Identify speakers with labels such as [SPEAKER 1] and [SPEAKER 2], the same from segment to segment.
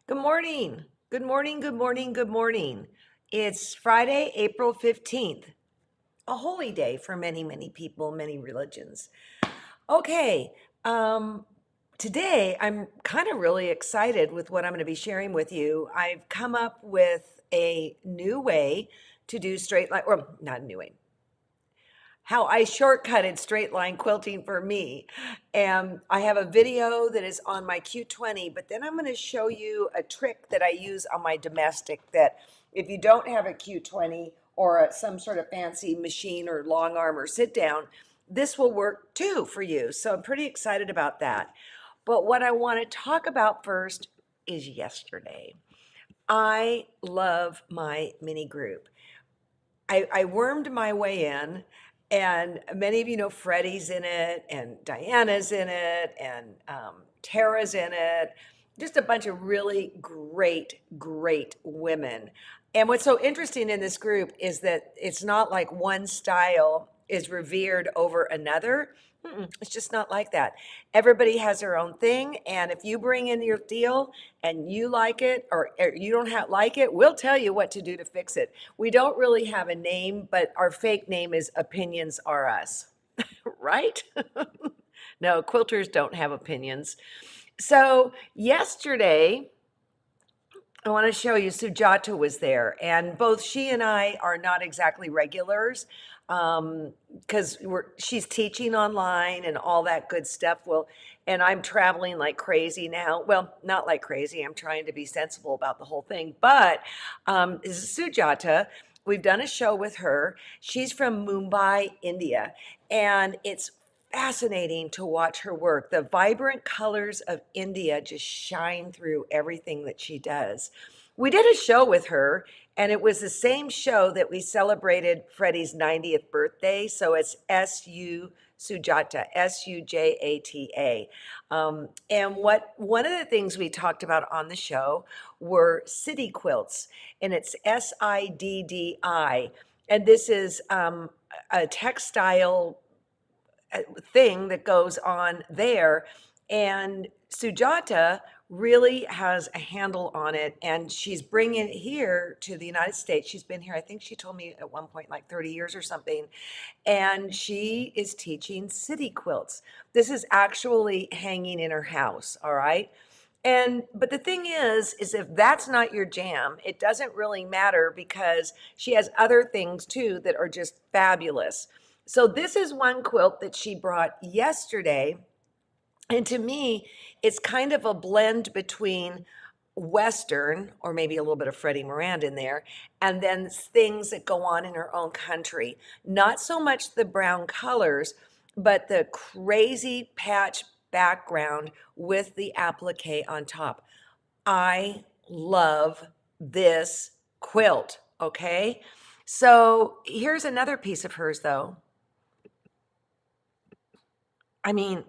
[SPEAKER 1] Good morning. Good morning. Good morning. Good morning. It's Friday, April 15th, a holy day for many, many people, many religions. Okay. Um, Today I'm kind of really excited with what I'm going to be sharing with you. I've come up with a new way to do straight line, or not a new way, how I shortcutted straight line quilting for me. And I have a video that is on my Q20, but then I'm going to show you a trick that I use on my domestic that if you don't have a Q20 or some sort of fancy machine or long arm or sit down, this will work too for you. So I'm pretty excited about that. But what I want to talk about first is yesterday. I love my mini group. I wormed my way in, and many of you know Freddie's in it, and Diana's in it, and Tara's in it. Just a bunch of really great, great women. And what's so interesting in this group is that it's not like one style is revered over another. It's just not like that. Everybody has their own thing, and if you bring in your deal and you like it or you don't like it, we'll tell you what to do to fix it. We don't really have a name, but our fake name is Opinions Are Us, right? No, quilters don't have opinions. So yesterday, I want to show you Sujata was there, and both she and I are not exactly regulars because she's teaching online and all that good stuff. Well, and I'm traveling like crazy now. Well, not like crazy. I'm trying to be sensible about the whole thing. But this is Sujata. We've done a show with her. She's from Mumbai, India, and it's fascinating to watch her work. The vibrant colors of India just shine through everything that she does. We did a show with her, and it was the same show that we celebrated Freddie's 90th birthday. So it's SU Sujata, Sujata. And what one of the things we talked about on the show were city quilts, and it's SIDDI. And this is a textile thing that goes on there. And Sujata really has a handle on it, and she's bringing it here to the United States. She's been here, I think she told me at one point, like 30 years or something. And she is teaching city quilts. This is actually hanging in her house, all right? And but the thing is if that's not your jam, it doesn't really matter because she has other things too that are just fabulous. So this is one quilt that she brought yesterday. And to me, it's kind of a blend between Western, or maybe a little bit of Freddie Miranda in there, and then things that go on in her own country. Not so much the brown colors, but the crazy patch background with the applique on top. I love this quilt, okay? So here's another piece of hers, though. I mean,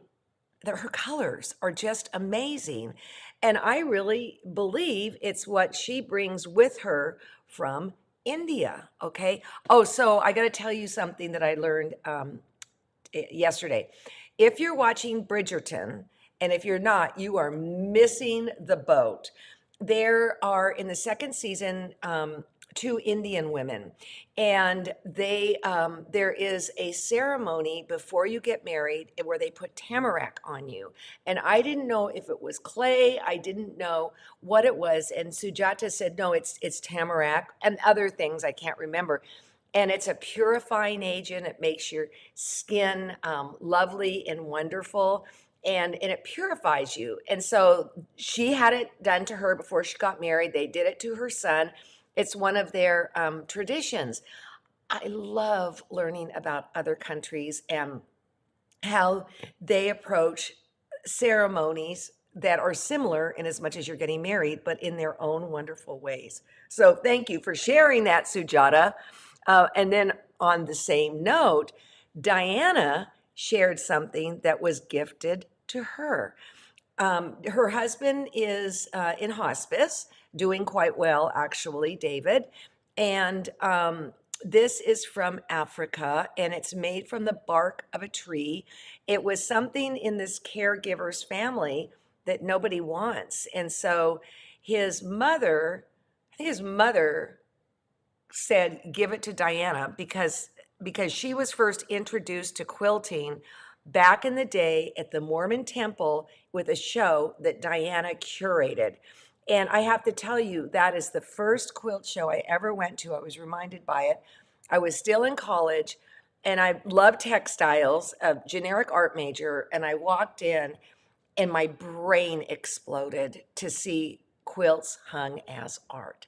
[SPEAKER 1] her colors are just amazing. And I really believe it's what she brings with her from India. Okay. Oh, so I got to tell you something that I learned yesterday. If you're watching Bridgerton, and if you're not, you are missing the boat. There are in the second season two Indian women, and there is a ceremony before you get married where they put tamarack on you. And I didn't know if it was clay. I didn't know what it was. And Sujata said, no, it's tamarack and other things I can't remember. And it's a purifying agent. It makes your skin lovely and wonderful, and it purifies you. And so she had it done to her before she got married. They did it to her son. It's one of their traditions. I love learning about other countries and how they approach ceremonies that are similar in as much as you're getting married, but in their own wonderful ways. So thank you for sharing that, Sujata. And then on the same note, Diana shared something that was gifted to her. Her husband is in hospice, doing quite well, actually, David. And this is from Africa, and it's made from the bark of a tree. It was something in this caregiver's family that nobody wants. And so his mother, I think his mother said, give it to Diana because she was first introduced to quilting back in the day at the Mormon temple with a show that Diana curated. And I have to tell you, that is the first quilt show I ever went to. I was reminded by it. I was still in college and I loved textiles, a generic art major. And I walked in and my brain exploded to see quilts hung as art.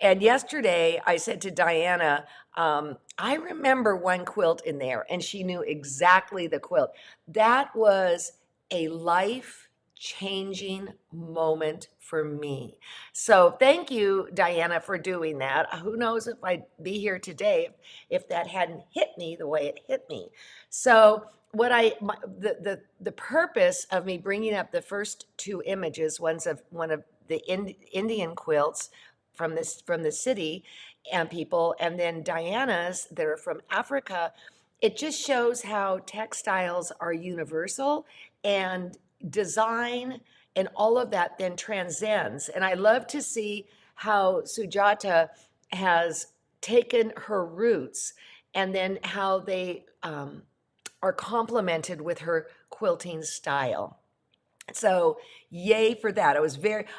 [SPEAKER 1] And yesterday I said to Diana, I remember one quilt in there, and she knew exactly the quilt. That was a life changing moment for me. So thank you, Diana, for doing that. Who knows if I'd be here today if that hadn't hit me the way it hit me. So the purpose of me bringing up the first two images, one's of one of the Indian quilts from the city and people, and then Diana's that are from Africa. It just shows how textiles are universal and design and all of that then transcends. And I love to see how Sujata has taken her roots and then how they are complemented with her quilting style. So yay for that.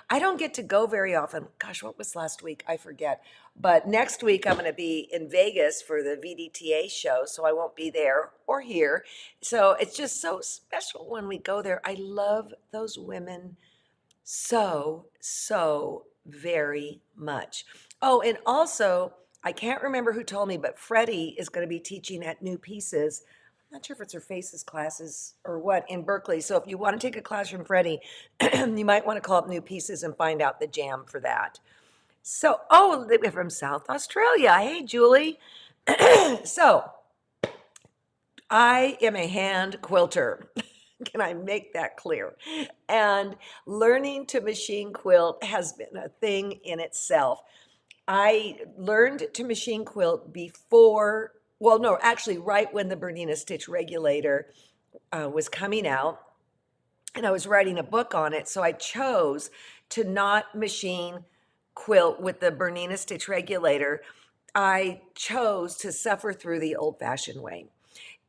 [SPEAKER 1] I don't get to go very often. Gosh, what was last week? I forget. But next week I'm going to be in Vegas for the VDTA show, so I won't be there or here. So it's just so special when we go there. I love those women so very much. Oh, and also, I can't remember who told me, but Freddie is going to be teaching at New Pieces. I'm not sure if it's her Faces classes or what in Berkeley. So if you want to take a class from Freddie, you might want to call up New Pieces and find out the jam for that. So, oh, they're from South Australia. Hey, Julie. So, I am a hand quilter. Can I make that clear? And learning to machine quilt has been a thing in itself. I learned to machine quilt before, well, no, actually, right when the Bernina Stitch Regulator was coming out, and I was writing a book on it. So I chose to not machine quilt with the Bernina Stitch Regulator. I chose to suffer through the old fashioned way.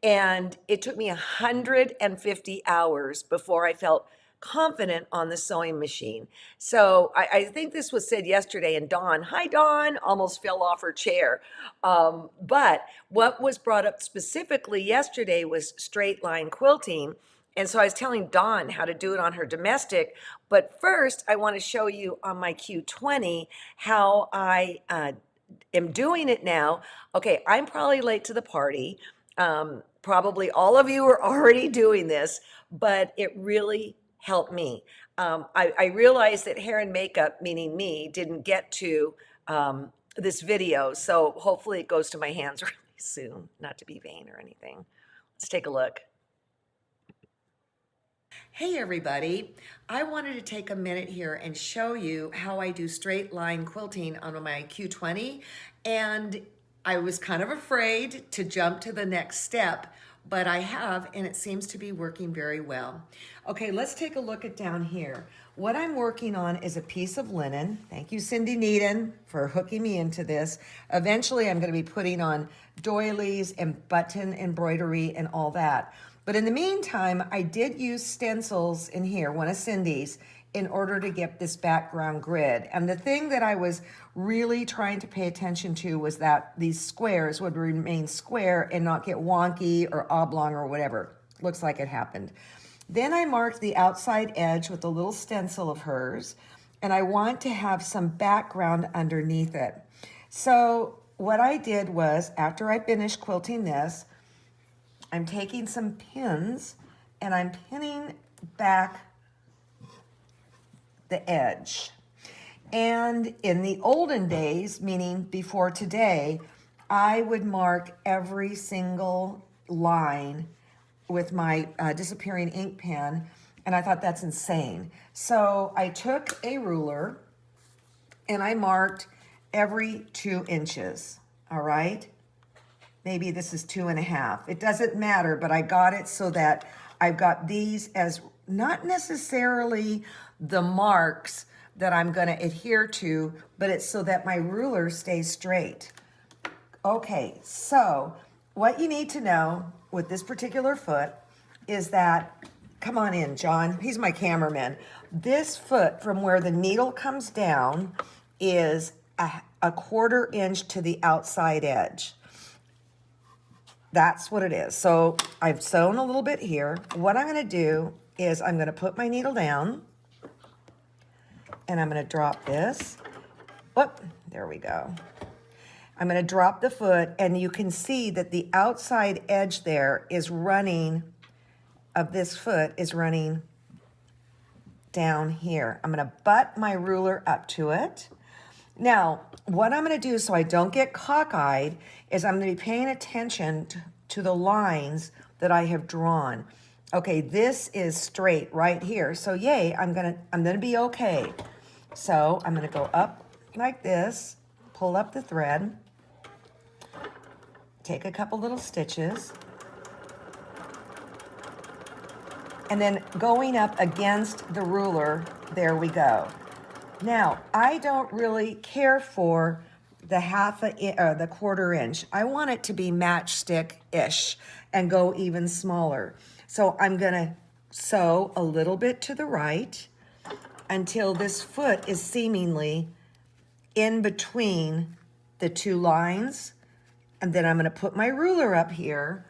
[SPEAKER 1] And it took me 150 hours before I felt confident on the sewing machine. So I think this was said yesterday, and Dawn, hi Dawn, almost fell off her chair. But what was brought up specifically yesterday was straight line quilting. And so I was telling Dawn how to do it on her domestic. But first, I want to show you on my Q20 how I am doing it now. Okay, I'm probably late to the party. Probably all of you are already doing this, but it really helped me. I realized that hair and makeup, meaning me, didn't get to this video, so hopefully it goes to my hands really soon, not to be vain or anything. Let's take a look. Hey everybody, I wanted to take a minute here and show you how I do straight line quilting on my Q20, and I was kind of afraid to jump to the next step, but I have, and it seems to be working very well. Okay, let's take a look at down here. What I'm working on is a piece of linen. Thank you, Cindy Needon, for hooking me into this. Eventually, I'm going to be putting on doilies and button embroidery and all that. But in the meantime, I did use stencils in here, one of Cindy's, in order to get this background grid. And the thing that I was really trying to pay attention to was that these squares would remain square and not get wonky or oblong or whatever. Looks like it happened. Then I marked the outside edge with a little stencil of hers, and I want to have some background underneath it. So what I did was, after I finished quilting this, I'm taking some pins and I'm pinning back the edge. And in the olden days, meaning before today, I would mark every single line with my disappearing ink pen, and I thought that's insane. So I took a ruler and I marked every 2 inches, all right? Maybe this is 2.5. It doesn't matter, but I got it so that I've got these as not necessarily the marks, that I'm going to adhere to, but it's so that my ruler stays straight. Okay, so what you need to know with this particular foot is that, come on in, John, he's my cameraman. This foot from where the needle comes down is a 1/4 inch to the outside edge. That's what it is. So I've sewn a little bit here. What I'm going to do is I'm going to put my needle down and I'm going to drop this. Whoop, there we go. I'm going to drop the foot and you can see that the outside edge there is running, of this foot is running down here. I'm going to butt my ruler up to it. Now, what I'm going to do so I don't get cockeyed is I'm going to be paying attention to the lines that I have drawn. Okay, this is straight right here. So yay, I'm going to be okay. So I'm going to go up like this, pull up the thread, take a couple little stitches, and then going up against the ruler, there we go. Now, I don't really care for the the 1/4 inch. I want it to be matchstick-ish and go even smaller. So I'm gonna sew a little bit to the right until this foot is seemingly in between the two lines. And then I'm gonna put my ruler up here.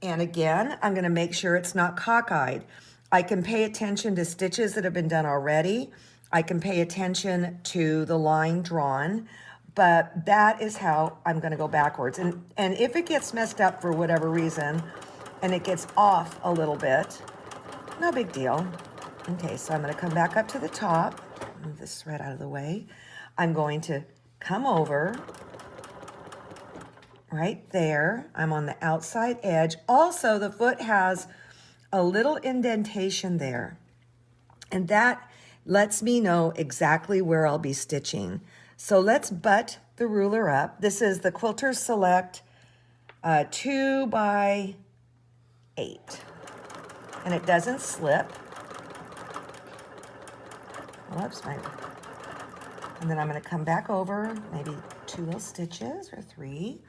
[SPEAKER 1] And again, I'm gonna make sure it's not cockeyed. I can pay attention to stitches that have been done already. I can pay attention to the line drawn, but that is how I'm gonna go backwards. And if it gets messed up for whatever reason, and it gets off a little bit, no big deal. Okay, so I'm gonna come back up to the top, move this thread out of the way. I'm going to come over right there. I'm on the outside edge. Also, the foot has a little indentation there, and that lets me know exactly where I'll be stitching. So let's butt the ruler up. This is the Quilter Select 2 by 8, and it doesn't slip. Whoops, and then I'm going to come back over, maybe 2 little stitches or 3.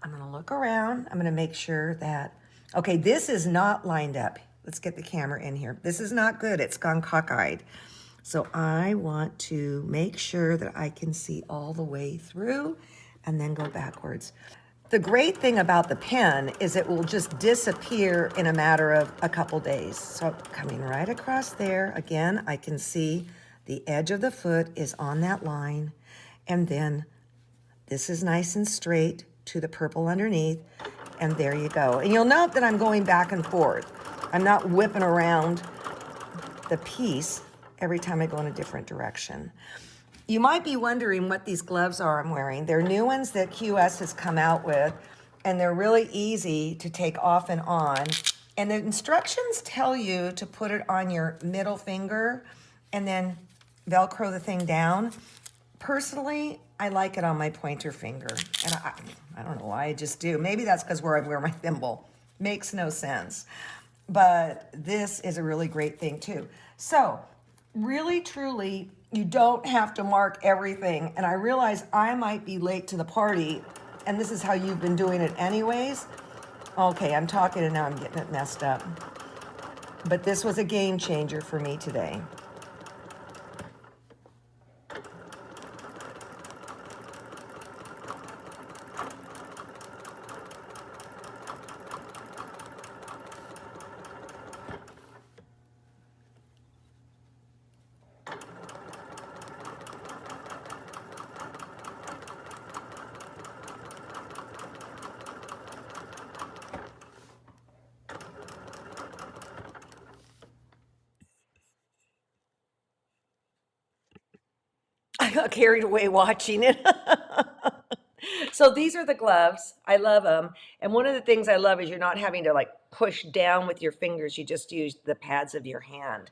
[SPEAKER 1] I'm going to look around. I'm going to make sure that, okay, this is not lined up. Let's get the camera in here. This is not good. It's gone cockeyed. So I want to make sure that I can see all the way through and then go backwards. The great thing about the pen is it will just disappear in a matter of a couple days. So coming right across there, again, I can see the edge of the foot is on that line. And then this is nice and straight to the purple underneath. And there you go. And you'll note that I'm going back and forth. I'm not whipping around the piece every time I go in a different direction. You might be wondering what these gloves are I'm wearing. They're new ones that QS has come out with, and they're really easy to take off and on. And the instructions tell you to put it on your middle finger and then Velcro the thing down. Personally, I like it on my pointer finger. And I don't know why, I just do. Maybe that's because where I wear my thimble. Makes no sense. But this is a really great thing too. So really, truly, you don't have to mark everything. And I realize I might be late to the party, and this is how you've been doing it anyways. Okay, I'm talking and now I'm getting it messed up. But this was a game changer for me today. I got carried away watching it. So these are the gloves. I love them. And one of the things I love is you're not having to like push down with your fingers. You just use the pads of your hand.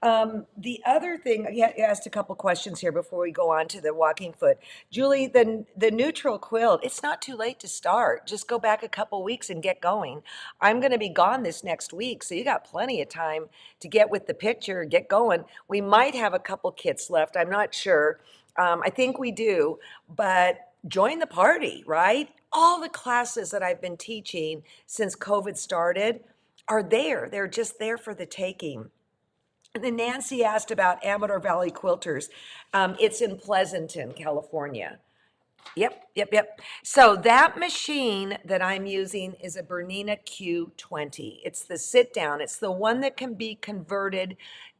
[SPEAKER 1] The other thing, you asked a couple questions here before we go on to the walking foot. Julie, the neutral quilt, it's not too late to start. Just go back a couple weeks and get going. I'm going to be gone this next week, so you got plenty of time to get with the picture, get going. We might have a couple kits left. I'm not sure. I think we do, but join the party, right? All the classes that I've been teaching since COVID started are there. They're just there for the taking. And then Nancy asked about Amador Valley Quilters. It's in Pleasanton, California. Yep. So that machine that I'm using is a Bernina Q20. It's the sit down. It's the one that can be converted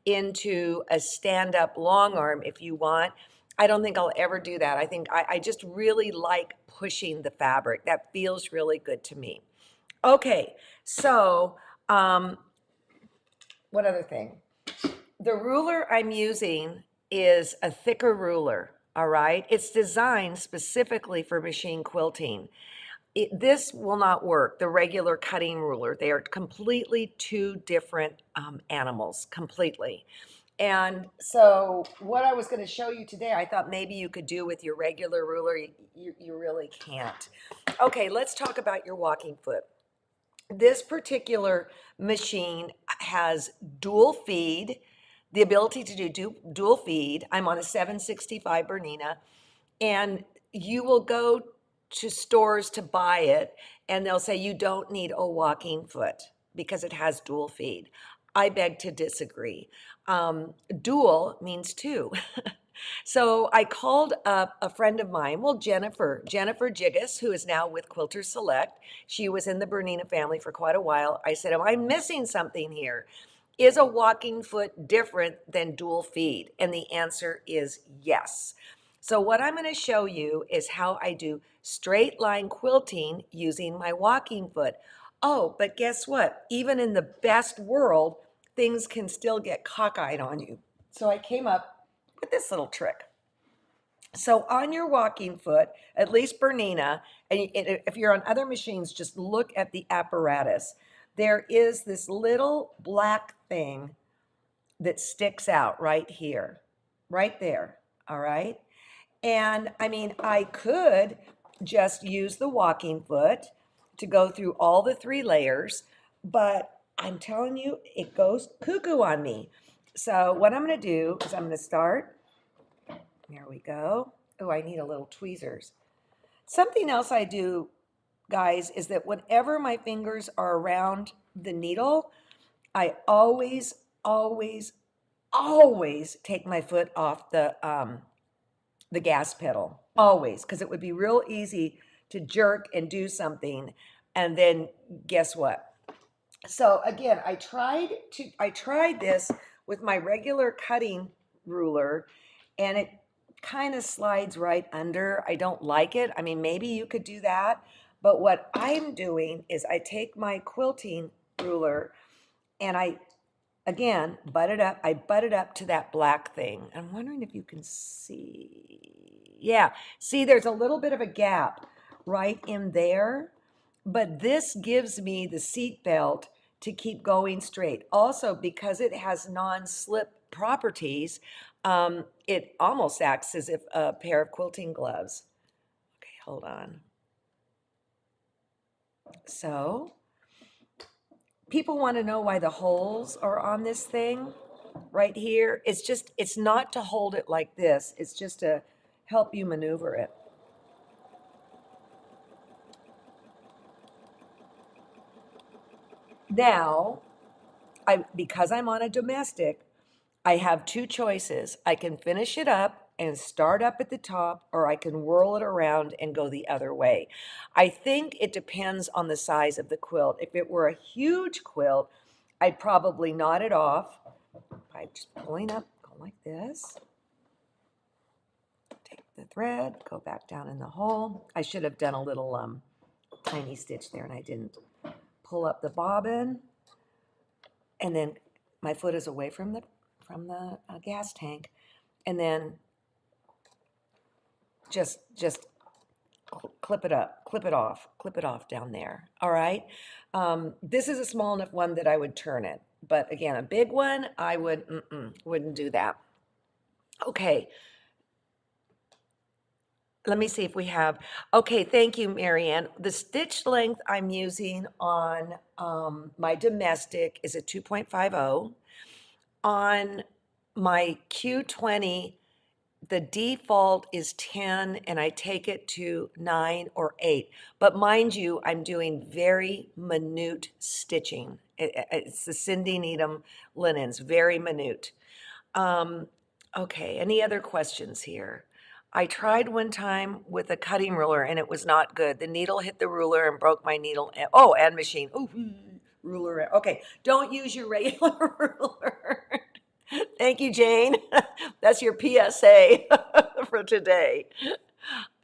[SPEAKER 1] into a stand-up long arm if you want. I don't think I'll ever do that. I think I just really like pushing the fabric. That feels really good to me. Okay, so what other thing? The ruler I'm using is a thicker ruler, all right? It's designed specifically for machine quilting. This will not work, the regular cutting ruler. They are completely two different animals, completely. And so what I was going to show you today, I thought maybe you could do with your regular ruler. You really can't. Okay, let's talk about your walking foot. This particular machine has dual feed, the ability to do dual feed. I'm on a 765 Bernina, and you will go to stores to buy it, and they'll say you don't need a walking foot because it has dual feed. I beg to disagree. Dual means two. So I called up a friend of mine, well, Jennifer Jiggis, who is now with Quilter Select. She was in the Bernina family for quite a while. I said, am I missing something here? Is a walking foot different than dual feed? And the answer is yes. So what I'm going to show you is how I do straight line quilting using my walking foot. Oh, but guess what? Even in the best world, things can still get cockeyed on you. So I came up with this little trick. So on your walking foot, at least Bernina, and if you're on other machines, just look at the apparatus. There is this little black thing that sticks out right here, right there, all right? And I mean, I could just use the walking foot to go through all the three layers, but I'm telling you, it goes cuckoo on me. So what I'm going to do is I'm going to start. There we go. Oh, I need a little tweezers. Something else I do, guys, is that whenever my fingers are around the needle, I always take my foot off the gas pedal, always, because it would be real easy to jerk and do something, and then guess what? So again, I tried this with my regular cutting ruler, and it kind of slides right under. I don't like it. I mean, maybe you could do that, but what I'm doing is I take my quilting ruler and again, I butt it up to that black thing. I'm wondering if you can see. Yeah, see, there's a little bit of a gap right in there, but this gives me the seat belt to keep going straight. Also, because it has non-slip properties, it almost acts as if a pair of quilting gloves. Okay, hold on. So, people want to know why the holes are on this thing right here. It's not to hold it like this. It's just to help you maneuver it. Now, because I'm on a domestic, I have two choices. I can finish it up and start up at the top, or I can whirl it around and go the other way. I think it depends on the size of the quilt. If it were a huge quilt, I'd probably knot it off by just pulling up, go like this. Take the thread, go back down in the hole. I should have done a little tiny stitch there and I didn't. Pull up the bobbin, and then my foot is away from the gas tank, and then just clip it up, clip it off down there. All right. This is a small enough one that I would turn it. But again, a big one, I wouldn't do that. Okay. Let me see if we have, okay, thank you, Marianne. The stitch length I'm using on my domestic is a 2.50. On my Q20, the default is 10 and I take it to 9 or 8. But mind you, I'm doing very minute stitching. It's the Cindy Needham linens, very minute. Okay, any other questions here? I tried one time with a cutting ruler and it was not good. The needle hit the ruler and broke my needle. Oh, and machine. Oh, ruler. Okay, don't use your regular ruler. Thank you, Jane. That's your PSA for today.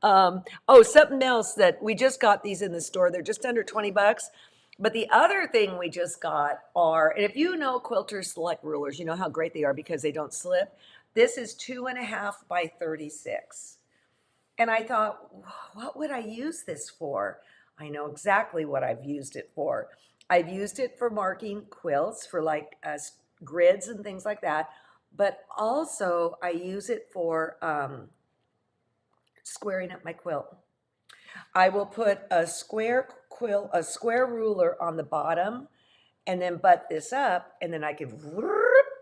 [SPEAKER 1] Oh, something else that we just got these in the store. They're just under 20 bucks. But the other thing we just got are, and if you know Quilter Select rulers, you know how great they are because they don't slip. This is 2.5 by 36. And I thought, what would I use this for? I know exactly what I've used it for. I've used it for marking quilts, for like grids and things like that. But also I use it for squaring up my quilt. I will put a square square ruler on the bottom and then butt this up and then I can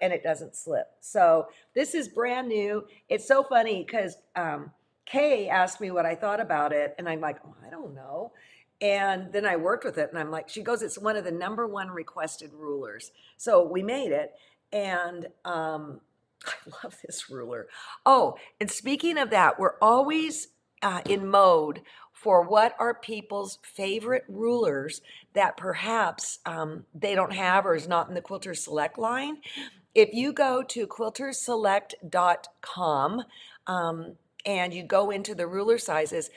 [SPEAKER 1] and it doesn't slip. So this is brand new. It's so funny because Kay asked me what I thought about it and I'm like, oh, I don't know. And then I worked with it and I'm like, she goes, it's one of the #1 requested rulers. So we made it and I love this ruler. Oh, and speaking of that, we're always in mode for what are people's favorite rulers that perhaps they don't have or is not in the Quilter Select line. If you go to quilterselect.com and you go into the ruler sizes,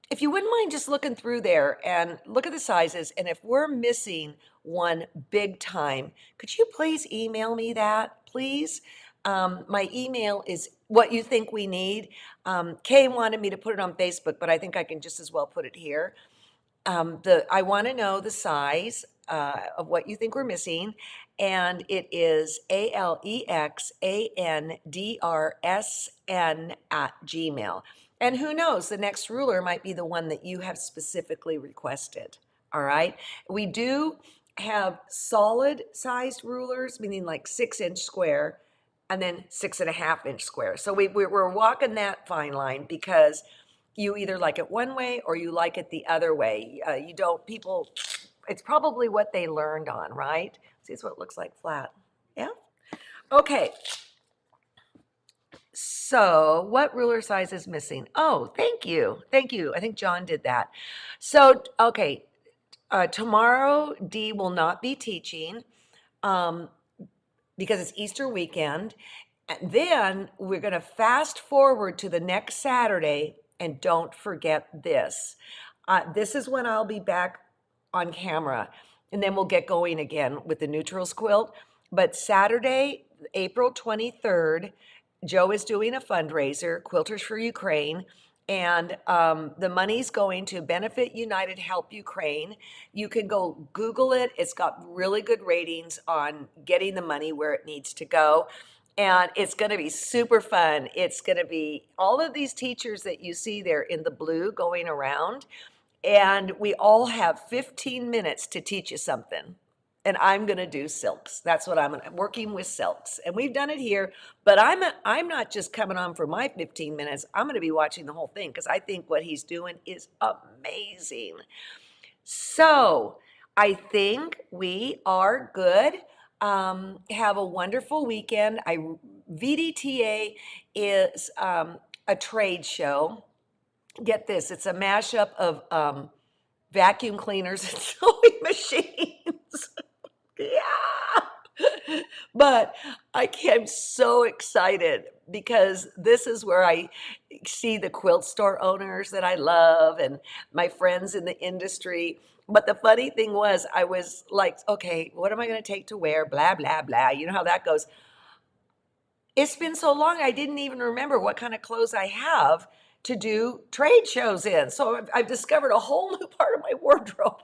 [SPEAKER 1] if you wouldn't mind just looking through there and look at the sizes, and if we're missing one big time, could you please email me that, please? My email is what you think we need. Kay wanted me to put it on Facebook, but I think I can just as well put it here. I want to know the size of what you think we're missing, and it is alexandrsn@gmail. And who knows, the next ruler might be the one that you have specifically requested. All right. We do have solid sized rulers, meaning like 6-inch square, and then 6.5-inch square. So we're walking that fine line because you either like it one way or you like it the other way. You don't, people, it's probably what they learned on, right? See, it's what it looks like flat. Yeah. Okay. So what ruler size is missing? Oh, thank you. Thank you. I think John did that. So, okay. Tomorrow, Dee will not be teaching because it's Easter weekend. And then we're going to fast forward to the next Saturday. And don't forget this. This is when I'll be back on camera. And then we'll get going again with the neutrals quilt. But Saturday, April 23rd, Joe is doing a fundraiser, Quilters for Ukraine. And the money's going to Benefit United Help Ukraine. You can go Google it. It's got really good ratings on getting the money where it needs to go. And it's going to be super fun. It's going to be all of these teachers that you see there in the blue going around. And we all have 15 minutes to teach you something. And I'm going to do silks. That's what I'm working with silks. And we've done it here, but I'm not just coming on for my 15 minutes. I'm going to be watching the whole thing because I think what he's doing is amazing. So I think we are good. Have a wonderful weekend. VDTA is a trade show. Get this, it's a mashup of vacuum cleaners and sewing machines. Yeah. But I'm so excited because this is where I see the quilt store owners that I love and my friends in the industry. But the funny thing was, I was like, okay, what am I going to take to wear? Blah, blah, blah. You know how that goes. It's been so long, I didn't even remember what kind of clothes I have. to do trade shows in. So I've discovered a whole new part of my wardrobe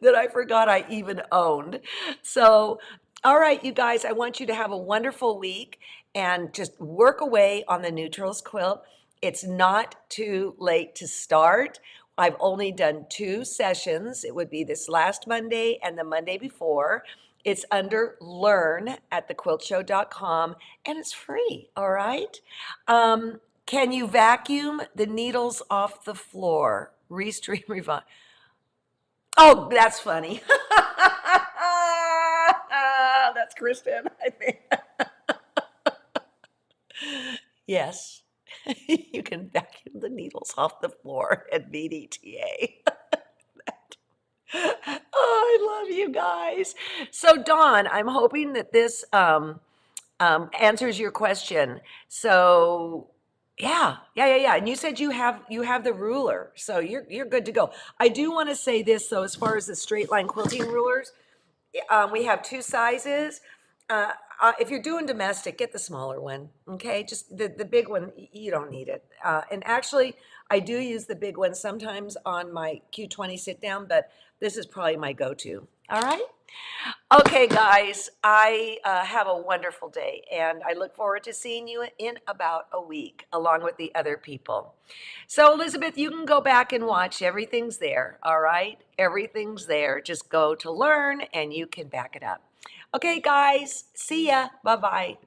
[SPEAKER 1] that I forgot I even owned. So, all right, you guys, I want you to have a wonderful week and just work away on the neutrals quilt. It's not too late to start. I've only done 2 sessions. It would be this last Monday and the Monday before. It's under Learn at thequiltshow.com and it's free, all right? Can you vacuum the needles off the floor? Restream, revive. Oh, that's funny. That's Kristen, I think. Yes, you can vacuum the needles off the floor at BDTA. Oh, I love you guys. So, Dawn, I'm hoping that this answers your question. So, yeah. And you said you have the ruler, so you're good to go. I do want to say this though, as far as the straight line quilting rulers, we have 2 sizes. If you're doing domestic, get the smaller one. Okay, just the big one, you don't need it. And actually, I do use the big one sometimes on my Q20 sit down, but this is probably my go-to. All right. Okay, guys, I have a wonderful day, and I look forward to seeing you in about a week, along with the other people. So, Elizabeth, you can go back and watch. Everything's there, all right? Everything's there. Just go to Learn, and you can back it up. Okay, guys, see ya. Bye-bye.